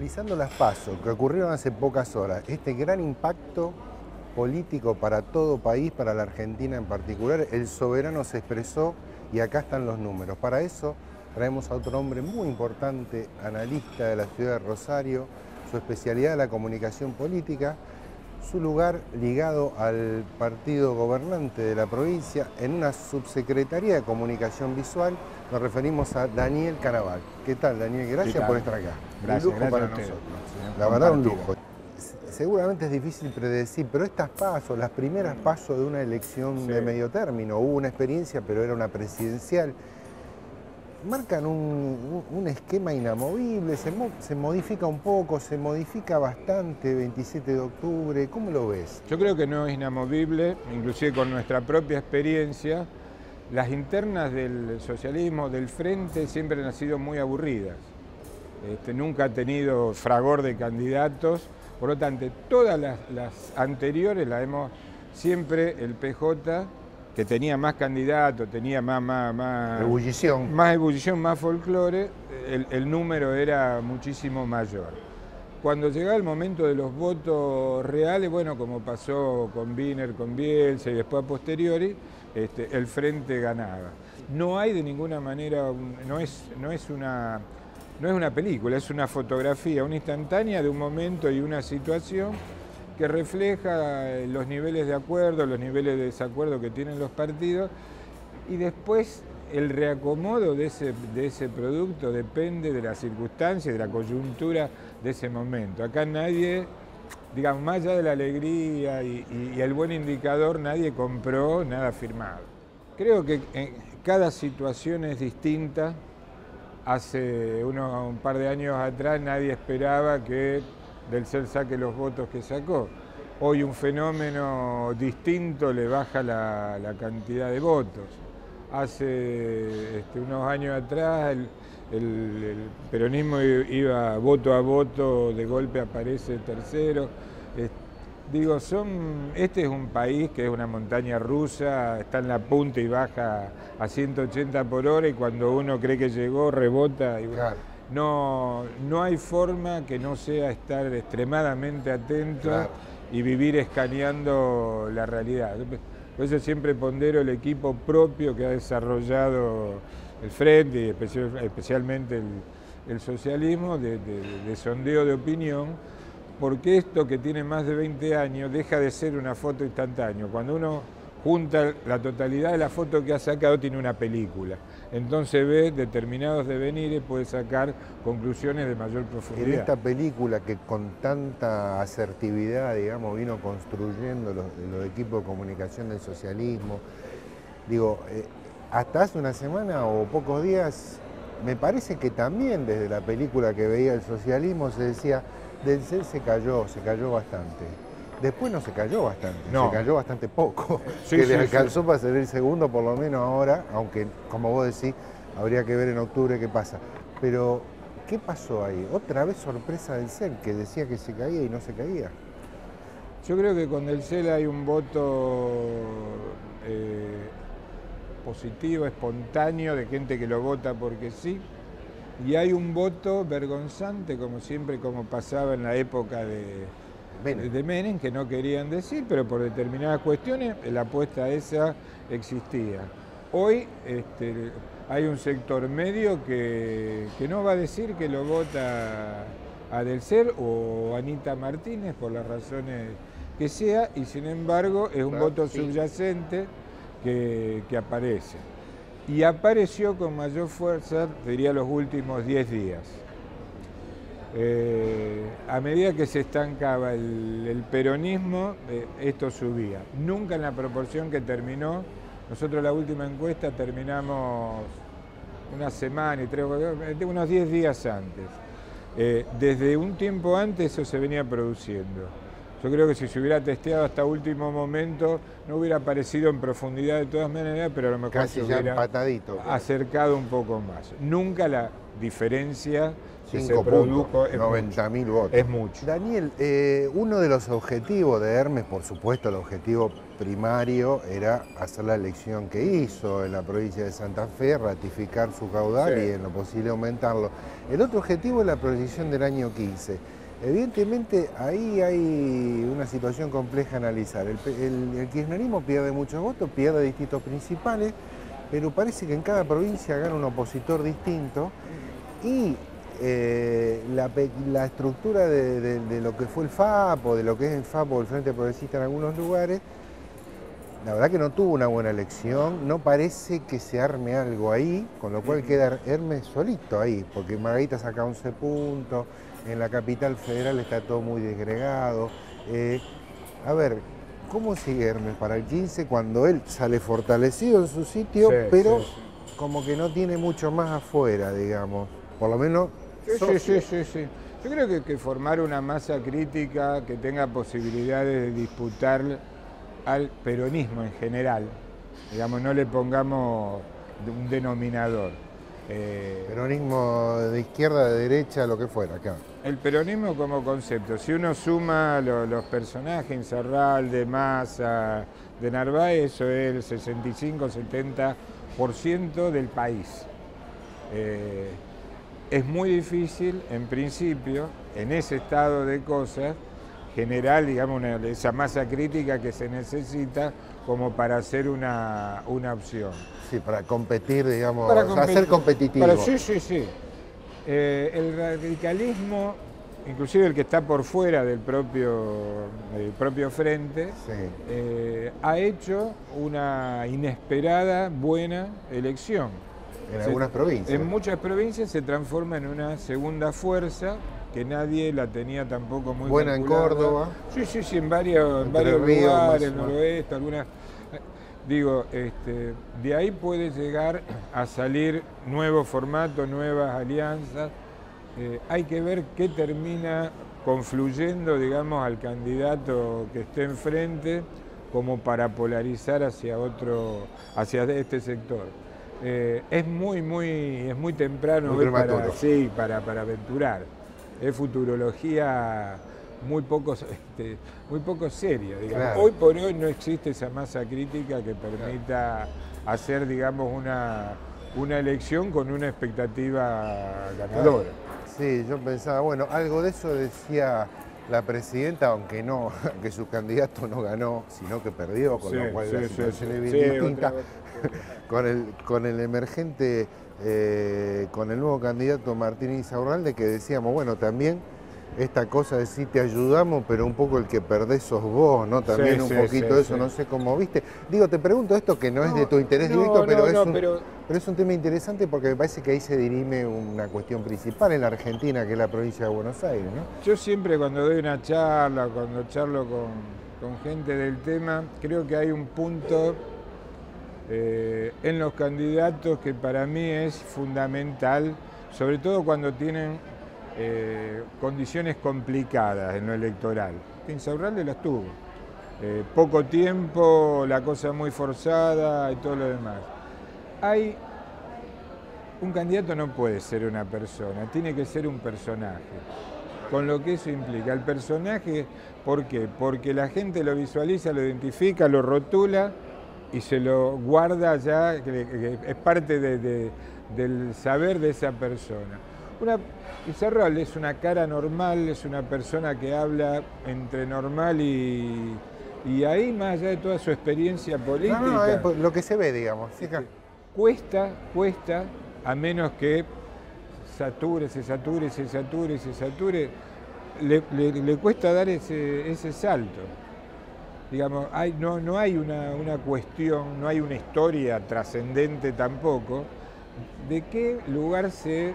Analizando las PASO que ocurrieron hace pocas horas, este gran impacto político para todo país, para la Argentina en particular, el soberano se expresó y acá están los números. Para eso traemos a otro hombre muy importante, analista de la ciudad de Rosario, su especialidad la comunicación política, su lugar ligado al partido gobernante de la provincia en una subsecretaría de comunicación visual. Nos referimos a Daniel Canaval. ¿Qué tal, Daniel? Gracias por estar acá. Gracias, Un lujo para gracias a nosotros. ustedes. La verdad, un lujo. Seguramente es difícil predecir, pero estas PASO, las primeras PASO de una elección de medio término, hubo una experiencia, pero era una presidencial, marcan un esquema inamovible, se modifica un poco, se modifica bastante, 27 de octubre, ¿cómo lo ves? Yo creo que no es inamovible, inclusive con nuestra propia experiencia, las internas del socialismo, del frente, siempre han sido muy aburridas. Nunca ha tenido fragor de candidatos, por lo tanto, todas las anteriores las hemos, siempre el PJ, que tenía más candidatos, tenía más ebullición, más folclore, el número era muchísimo mayor. Cuando llegaba el momento de los votos reales, bueno, como pasó con Wiener, con Bielsa y después a posteriori, el frente ganaba. No hay de ninguna manera, no es una película, es una fotografía, una instantánea de un momento y una situación que refleja los niveles de acuerdo, los niveles de desacuerdo que tienen los partidos, y después el reacomodo de ese producto depende de las circunstancias, de la coyuntura de ese momento. Acá nadie, digamos, más allá de la alegría y el buen indicador, nadie compró nada firmado. Creo que cada situación es distinta. Hace un par de años atrás nadie esperaba que Del CER saque los votos que sacó. Hoy un fenómeno distinto le baja la cantidad de votos. Hace unos años atrás el peronismo iba voto a voto, de golpe aparece tercero. Este es un país que es una montaña rusa, está en la punta y baja a 180 por hora, y cuando uno cree que llegó, rebota. Claro. No hay forma que no sea estar extremadamente atento, claro, y vivir escaneando la realidad. Por eso siempre pondero el equipo propio que ha desarrollado el Frente y especialmente el socialismo de sondeo de opinión, porque esto que tiene más de 20 años deja de ser una foto instantánea. Cuando uno junta la totalidad de la foto que ha sacado, tiene una película. Entonces ve determinados devenires, puede sacar conclusiones de mayor profundidad. En esta película que con tanta asertividad, digamos, vino construyendo los equipos de comunicación del socialismo, digo, hasta hace una semana o pocos días, me parece que también desde la película que veía el socialismo se decía, Del CER se cayó bastante. Después no se cayó bastante, no, se cayó bastante poco, que le alcanzó para ser el segundo por lo menos ahora, aunque como vos decís, habría que ver en octubre qué pasa. Pero, ¿qué pasó ahí? Otra vez sorpresa del CER, que decía que se caía y no se caía. Yo creo que con Del CER hay un voto positivo, espontáneo, de gente que lo vota porque sí, y hay un voto vergonzante, como siempre, como pasaba en la época de Menem, que no querían decir, pero por determinadas cuestiones la apuesta esa existía. Hoy hay un sector medio que no va a decir que lo vota a Del CER o a Anita Martínez por las razones que sea, y sin embargo es un voto subyacente que aparece. Y apareció con mayor fuerza, diría, los últimos 10 días. A medida que se estancaba el peronismo, esto subía. Nunca en la proporción que terminó. Nosotros la última encuesta terminamos una semana y unos 10 días antes. Desde un tiempo antes eso se venía produciendo. Yo creo que si se hubiera testeado hasta último momento, no hubiera aparecido en profundidad de todas maneras, pero a lo mejor Casi se ya hubiera empatadito. acercado un poco más. Nunca la diferencia que se 5 produjo puntos, es 90.000 votos. Es mucho. Daniel, uno de los objetivos de Hermes, por supuesto el objetivo primario era hacer la elección que hizo en la provincia de Santa Fe, ratificar su caudal y en lo posible aumentarlo. El otro objetivo es la proyección del año 15. Evidentemente ahí hay una situación compleja a analizar. El kirchnerismo pierde muchos votos, pierde distritos principales, pero parece que en cada provincia gana un opositor distinto y la estructura de lo que fue el FAPO, de lo que es el FAPO, el Frente Progresista en algunos lugares, la verdad que no tuvo una buena elección, no parece que se arme algo ahí, con lo cual queda Hermes solito ahí, porque Margarita saca 11 puntos, en la capital federal está todo muy desgregado. A ver, ¿cómo sigue Hermes para el 15 cuando él sale fortalecido en su sitio, pero como que no tiene mucho más afuera, digamos? Por lo menos... Sí. Yo creo que formar una masa crítica que tenga posibilidades de disputar al peronismo en general, digamos, no le pongamos un denominador. Peronismo de izquierda, de derecha, lo que fuera, acá. El peronismo como concepto, si uno suma los personajes, Insaurralde, Massa, de Narváez, eso es el 65-70% del país. Es muy difícil, en principio, en ese estado de cosas, generar, digamos, esa masa crítica que se necesita como para hacer una opción. Sí, para competir, digamos, para ser competitivo. Sí. El radicalismo, inclusive el que está por fuera del propio frente, ha hecho una inesperada buena elección. En algunas provincias. En muchas provincias se transforma en una segunda fuerza que nadie la tenía tampoco muy buena calculada. En Córdoba. Sí, en varios lugares, el noroeste, algunas. Digo, de ahí puede llegar a salir nuevos formatos, nuevas alianzas. Hay que ver qué termina confluyendo, digamos, al candidato que esté enfrente como para polarizar hacia este sector. Es muy temprano para aventurar. Es futurología muy poco seria, digamos. Claro. Hoy por hoy no existe esa masa crítica que permita hacer, digamos, una elección con una expectativa ganadora. Sí, yo pensaba, bueno, algo de eso decía la presidenta, aunque que su candidato no ganó, sino que perdió, con lo cual la situación es bien distinta. Con el emergente, con el nuevo candidato Martín Insaurralde, que decíamos, bueno, también esta cosa de sí te ayudamos, pero un poco el que perdés sos vos, ¿no? También un poquito eso, no sé cómo viste. Digo, te pregunto esto que no es de tu interés directo, pero es un tema interesante porque me parece que ahí se dirime una cuestión principal en la Argentina, que es la provincia de Buenos Aires, ¿no? Yo siempre cuando doy una charla, cuando charlo con gente del tema, creo que hay un punto en los candidatos que para mí es fundamental, sobre todo cuando tienen condiciones complicadas en lo electoral. Insaurralde las tuvo. Poco tiempo, la cosa muy forzada y todo lo demás. Un candidato no puede ser una persona, tiene que ser un personaje. Con lo que eso implica. El personaje, ¿por qué? Porque la gente lo visualiza, lo identifica, lo rotula y se lo guarda ya, que es parte del saber de esa persona. Insaurralde es una cara normal, es una persona que habla entre normal y ahí, más allá de toda su experiencia política. No, es lo que se ve, digamos. Cuesta, a menos que se sature, le cuesta dar ese salto. Digamos, no hay una cuestión, no hay una historia trascendente tampoco de qué lugar se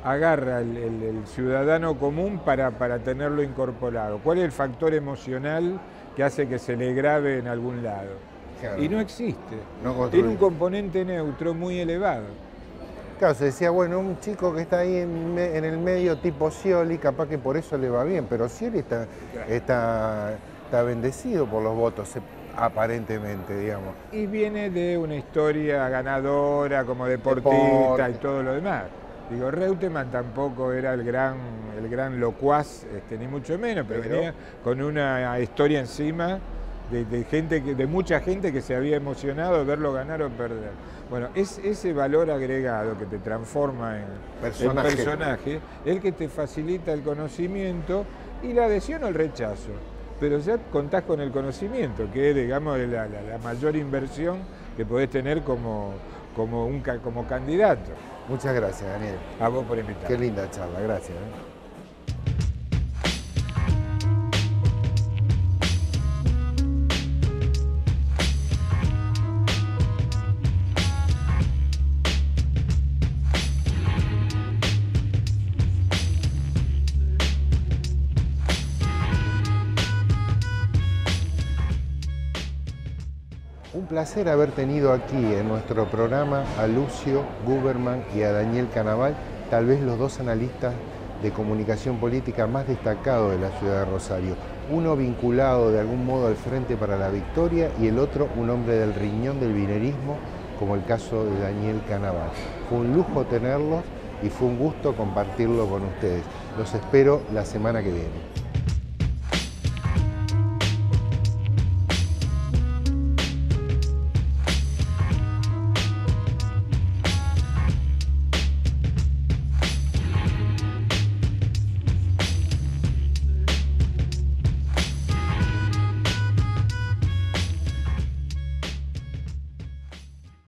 agarra el ciudadano común para tenerlo incorporado. ¿Cuál es el factor emocional que hace que se le grabe en algún lado? Claro. Y no existe. Tiene un componente neutro muy elevado. Claro, se decía, bueno, un chico que está ahí en el medio tipo Scioli, capaz que por eso le va bien, pero Scioli está bendecido por los votos, aparentemente, digamos. Y viene de una historia ganadora como deportista y todo lo demás. Digo, Reutemann tampoco era el gran locuaz, ni mucho menos, pero venía con una historia encima de mucha gente que se había emocionado de verlo ganar o perder. Bueno, es ese valor agregado que te transforma en personaje, el que te facilita el conocimiento y la adhesión o el rechazo. Pero ya contás con el conocimiento, que es, digamos, la mayor inversión que podés tener como candidato. Muchas gracias, Daniel. A vos por invitarme. Qué linda charla, gracias. Un placer haber tenido aquí en nuestro programa a Lucio Guberman y a Daniel Canaval, tal vez los dos analistas de comunicación política más destacados de la ciudad de Rosario. Uno vinculado de algún modo al Frente para la Victoria y el otro un hombre del riñón del binerismo, como el caso de Daniel Canaval. Fue un lujo tenerlos y fue un gusto compartirlo con ustedes. Los espero la semana que viene.